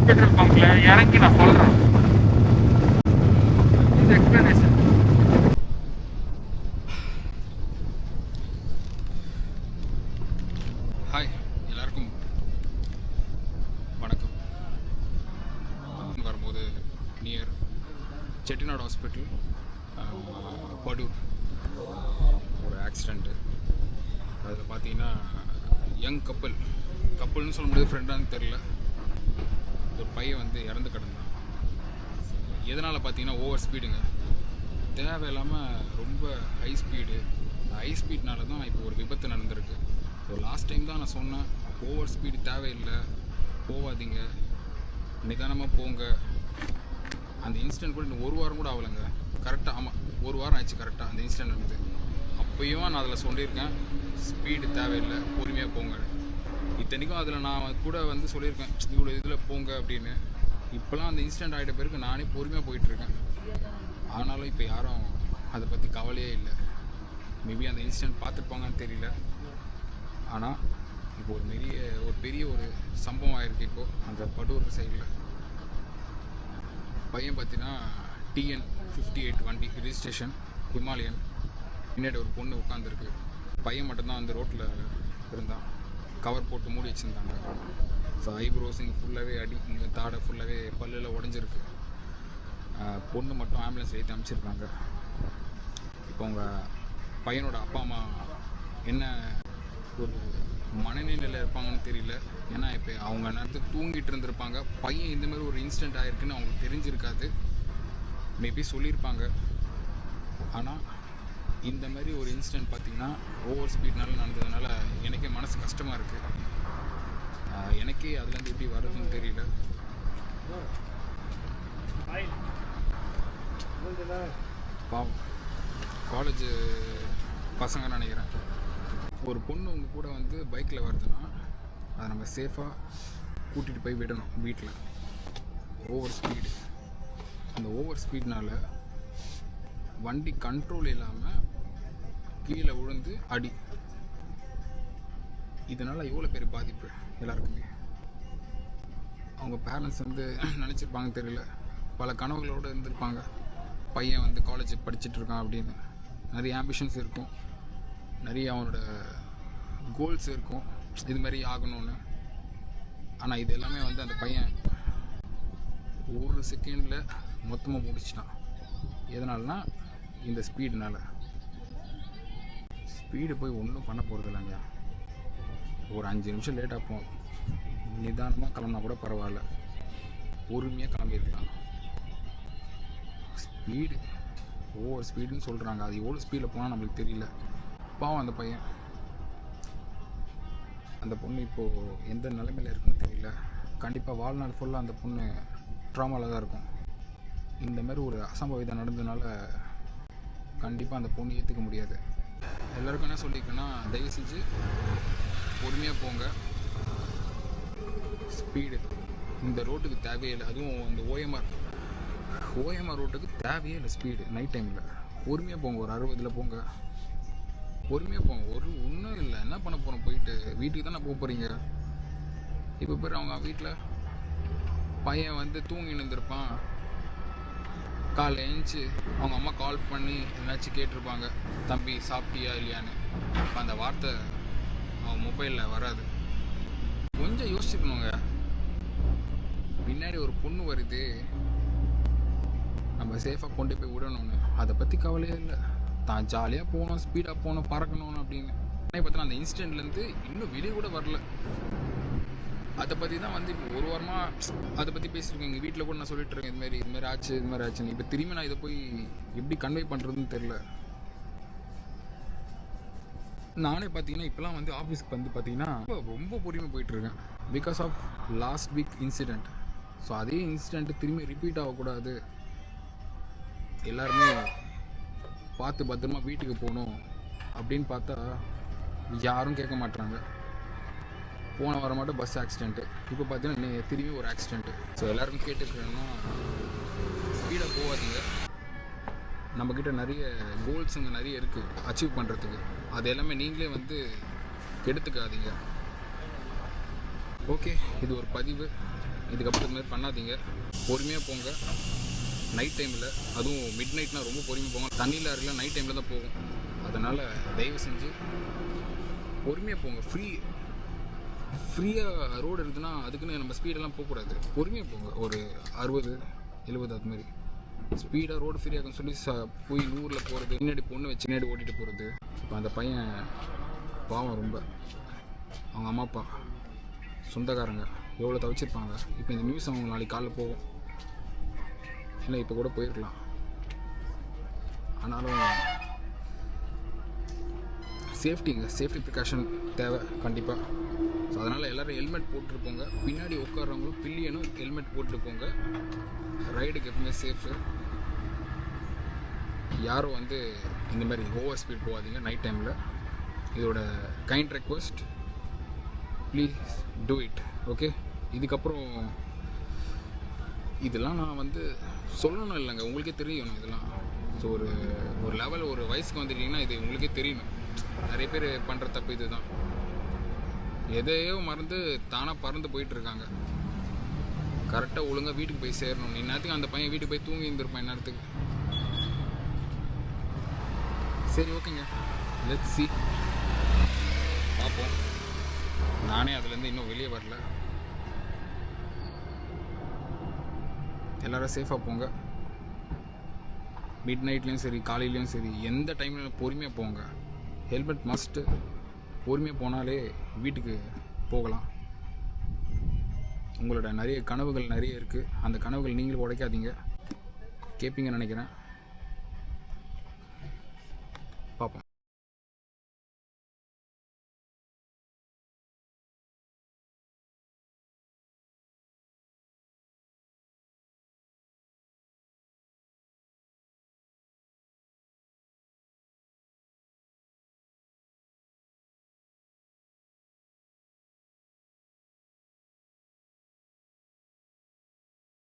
Petrol பங்க்ல இறங்கி நான் சொல்றேன் இந்த எக்ஸ்பிளனேஷன். ஹாய், எல்லாருக்கும் வணக்கம். வரும்போது நியர் செட்டிநாடு ஹாஸ்பிட்டல் படூர் ஒரு ஆக்சிடெண்ட்டு. அதில் பார்த்தீங்கன்னா யங் கப்புள்னு சொல்ல முடியாது, ஃப்ரெண்டான்னு தெரில, ஒரு பையன் வந்து இறந்து கிடந்தான். எதனால் பார்த்தீங்கன்னா ஓவர் ஸ்பீடுங்க, தேவையில்லாமல் ரொம்ப ஹை ஸ்பீடு. ஹை ஸ்பீட்னால தான் இப்போ ஒரு விபத்து நடந்திருக்கு. ஸோ லாஸ்ட் டைம் தான் நான் சொன்னேன், ஓவர் ஸ்பீடு தேவையில்லை, போகாதீங்க, நிதானமாக போங்க. அந்த இன்சிடென்ட் கூட இன்னும் ஒரு வாரம் கூட ஆகலைங்க, கரெக்டாக. ஆமாம், ஒரு வாரம் ஆயிடுச்சு கரெக்டாக அந்த இன்சிடென்ட் நடந்து. அப்போயும் நான் அதில் சொல்லியிருக்கேன், ஸ்பீடு தேவையில்லை, பொறுமையாக போங்க. இத்தனைக்கும் அதில் நான் கூட வந்து சொல்லியிருக்கேன், இவ்வளோ இதில் போங்க அப்படின்னு. இப்போலாம் அந்த இன்சிடென்ட் ஆகிட்ட பிறகு நானே பொறுமையாக போயிட்டுருக்கேன். ஆனாலும் இப்போ யாரும் அதை பற்றி கவலையே இல்லை. மேபி அந்த இன்சிடென்ட் பார்த்துருப்பாங்கன்னு தெரியல. ஆனால் இப்போ ஒரு பெரிய ஒரு சம்பவம் ஆகிருக்கு. இப்போது அந்த படூர் சைடில் பையன் பார்த்தீங்கன்னா TN 58 வண்டி ரிஜிஸ்ட்ரேஷன் ஹிமாலயன். பின்னாடி ஒரு பொண்ணு உட்காந்துருக்கு. பையன் மட்டும்தான் அந்த ரோட்டில் இருந்தான். கவர் போட்டு மூடி வச்சுருந்தாங்க. ஸோ ஐப்ரோஸ் இங்கே ஃபுல்லாகவே அடி, இங்கே தாடை ஃபுல்லாகவே பல்லில் உடஞ்சிருக்கு. பொண்ணு மட்டும் ஆம்புலன்ஸ் ஏற்றி அனுப்பிச்சிருக்காங்க. இப்போ அவங்க பையனோட அப்பா அம்மா என்ன ஒரு மனநிலையில் இருப்பாங்கன்னு தெரியல. ஏன்னா இப்போ அவங்க நேரத்துக்கு தூங்கிட்டு இருந்திருப்பாங்க. பையன் இந்தமாதிரி ஒரு இன்சிடெண்ட் ஆகிருக்குன்னு அவங்களுக்கு தெரிஞ்சிருக்காது. மேபி சொல்லியிருப்பாங்க. ஆனால் இந்த மாதிரி ஒரு இன்சிடெண்ட் பார்த்திங்கன்னா ஓவர் ஸ்பீட்னால நடந்ததுனால எனக்கே மனசு கஷ்டமாக இருக்குது. எனக்கே அதுலேருந்து எப்படி வர்றதுன்னு தெரியல. பாவம், காலேஜ் பசங்க நினைக்கிறேன். ஒரு பொண்ணு உங்கள் கூட வந்து பைக்கில் வருதுன்னா அதை நம்ம சேஃபாக கூட்டிகிட்டு போய் விடணும் வீட்டில். ஓவர் ஸ்பீடு, அந்த ஓவர் ஸ்பீட்னால் வண்டி கண்ட்ரோல் இல்லாமல் கீழே விழுந்து அடி. இதனால் எவ்வளோ பேர் பாதிப்பு எல்லாருக்குமே. அவங்க பேரண்ட்ஸ் வந்து நினச்சிருப்பாங்க தெரியல, பல கனவுகளோடு இருந்திருப்பாங்க. பையன் வந்து காலேஜ் படிச்சுட்டு இருக்கான் அப்படின்னு நிறைய ஆம்பிஷன்ஸ் இருக்கும், நிறைய அவனோட கோல்ஸ் இருக்கும், இது மாதிரி ஆகணும்னு. ஆனால் இது எல்லாமே வந்து அந்த பையன் ஒரு செகண்டில் மொத்தமாக முடிச்சிட்டான். எதனால்னா இந்த ஸ்பீடுனால. ஸ்பீடு போய் ஒன்றும் பண்ண போகிறது இல்லைங்க. ஒரு 5 நிமிஷம் லேட்டாக போகும், நிதானமாக கிளம்புனா கூட பரவாயில்ல, பொறுமையாக கிளம்பியிருக்கலாம். ஸ்பீடு ஓவர் ஸ்பீடுன்னு சொல்கிறாங்க. அது எவ்வளோ ஸ்பீடில் போனால் நம்மளுக்கு தெரியல. பாவம் அந்த பையன். அந்த பொண்ணு இப்போது எந்த நிலைமையில் இருக்குன்னு தெரியல. கண்டிப்பாக வாழ்நாள் ஃபுல்லாக அந்த பொண்ணு ட்ராமாவில் தான் இருக்கும். இந்த மாதிரி ஒரு அசம்பாவிதம் நடந்ததுனால கண்டிப்பாக அந்த பொண்ணு ஏற்றுக்க முடியாது. எல்லாருக்கும் என்ன சொல்லியிருக்கேன்னா, தயவு செஞ்சு பொறுமையாக போங்க. ஸ்பீடு இந்த ரோட்டுக்கு தேவையே இல்லை. அதுவும் அந்த ஓஎம்ஆர் ரோட்டுக்கு தேவையே இல்லை ஸ்பீடு. நைட் டைமில் பொறுமையாக போங்க. ஒரு 60 போங்க, பொறுமையாக போங்க. ஒன்றும் இல்லை, என்ன பண்ண போகிறோம், போயிட்டு வீட்டுக்கு தானே போக போகிறீங்க. இப்போ பேர் அவங்க வீட்டில் பையன் வந்து தூங்கின்னு இருந்திருப்பான். காலைல எழுந்துச்சி அவங்க அம்மா கால் பண்ணி என்னாச்சும் கேட்டிருப்பாங்க, தம்பி சாப்பிட்டியா இல்லையான்னு. இப்போ அந்த வார்த்தை அவன் மொபைலில் வராது. கொஞ்சம் யோசிச்சுக்கணுங்க. பின்னாடி ஒரு பொண்ணு வருது, நம்ம சேஃபாக கொண்டு போய் விடணும்னு. அதை பற்றி கவலையே இல்லை. தான் ஜாலியாக போகணும், ஸ்பீடாக போகணும், பறக்கணும்னு அப்படின்னு. ஆனால் பார்த்தோன்னா அந்த இன்சிடெண்ட்லேருந்து இன்னும் வெளியே கூட வரல. அதை பற்றி தான் வந்து இப்போ ஒரு வாரமாக அதை பற்றி பேசியிருக்கேன். எங்கள் வீட்டில் கூட நான் சொல்லிட்டு இருக்கேன், இதுமாரி ஆச்சுன்னு. இப்போ திரும்பி நான் இதை போய் எப்படி கன்வே பண்ணுறதுன்னு தெரில. நானே பார்த்தீங்கன்னா இப்போலாம் வந்து ஆஃபீஸ்க்கு வந்து பார்த்தீங்கன்னா ரொம்ப பொறுமையாக போயிட்டுருக்கேன். Because of last week incident. So அதே இன்சிடெண்ட்டு திரும்பி ரிப்பீட் ஆகக்கூடாது. எல்லாருமே பார்த்து பத்திரமா வீட்டுக்கு போகணும் அப்படின்னு பார்த்தா யாரும் கேட்க மாட்டுறாங்க. போன வாரம் மட்டும் பஸ் ஆக்சிடெண்ட்டு, இப்போ பார்த்தீங்கன்னா திரும்பி ஒரு ஆக்சிடெண்ட்டு. ஸோ எல்லாருக்கும் கேட்டுக்கிறேன்னா, ஸ்பீடாக போகாதீங்க. நம்மக்கிட்ட நிறைய கோல்ஸுங்க நிறைய இருக்குது அச்சீவ் பண்ணுறதுக்கு. அது எல்லாமே நீங்களே வந்து கெடுத்துக்காதீங்க. ஓகே, இது ஒரு பதிவு. இதுக்கப்புறம் இது மாதிரி பண்ணாதீங்க. பொறுமையாக போங்க. நைட் டைமில், அதுவும் மிட் நைட்னால் ரொம்ப பொறுமையாக போங்க. தண்ணியில் இருக்கல நைட் டைமில் தான் போகும். அதனால் தயவு செஞ்சு பொறுமையாக போங்க. ஃப்ரீயாக ரோடு இருக்குதுன்னா அதுக்குன்னு நம்ம ஸ்பீடெல்லாம் போகக்கூடாது. பொறுமையாக போங்க. ஒரு 60, 70 அது மாதிரி ஸ்பீடாக ரோடு ஃப்ரீயாகுன்னு சொல்லி போய் 100ல் போகிறது, பின்னாடி பொண்ணு வச்சு பின்னாடி ஓட்டிகிட்டு போகிறது. இப்போ அந்த பையன் பாவம் ரொம்ப, அவங்க அம்மா அப்பா சொந்தக்காரங்க எவ்வளோ தவிச்சிருப்பாங்க. இப்போ இந்த நியூஸ் அவங்க நாளைக்கு காலைல போகும், இல்லை இப்போ கூட போயிருக்கலாம். ஆனாலும் சேஃப்டி ப்ரிகாஷன் தேவை கண்டிப்பாக. ஸோ அதனால் எல்லோரும் ஹெல்மெட் போட்டுட்டு போங்க. பின்னாடி உட்காரவங்களும் பில்லியனும் ஹெல்மெட் போட்டுட்டு போங்க. ரைடுக்கு எப்பவுமே சேஃபு. யாரும் வந்து இந்த மாதிரி ஓவர் ஸ்பீட் போகாதீங்க நைட் டைமில். இதோட kind request, please do it. Okay, இதுக்கப்புறம் இதெல்லாம் நான் வந்து சொல்லணும் இல்லைங்க, உங்களுக்கே தெரியணும் இதெல்லாம். ஸோ ஒரு லெவல், ஒரு வயசுக்கு வந்துட்டீங்கன்னா இது உங்களுக்கே தெரியணும். நிறைய பேர் பண்ணுற தப்பு இது தான். எதையோ மறந்து தானாக பறந்து போயிட்டுருக்காங்க. கரெக்டாக ஒழுங்காக வீட்டுக்கு போய் சேரணும். இந்நேரத்துக்கு அந்த பையன் வீட்டுக்கு போய் தூங்கி இருந்திருப்பான் இந்நேரத்துக்கு. சரி, ஓகேங்க, லெட்ஸ் சி, பார்ப்போம். நானே அதுலேருந்து இன்னும் வெளியே வரல. எல்லோரும் சேஃபாக போங்க. மிட் நைட்லேயும் சரி, காலையிலையும் சரி, எந்த டைம்லையும் பொறுமையாக போங்க. Helmet must. பொறுமையாக போனாலே வீட்டுக்கு போகலாம். உங்களோட நிறைய கனவுகள் நிறைய இருக்குது. அந்த கனவுகள் நீங்களும் உடைக்காதீங்க. கேட்பீங்கன்னு நினைக்கிறேன். பார்ப்போம்.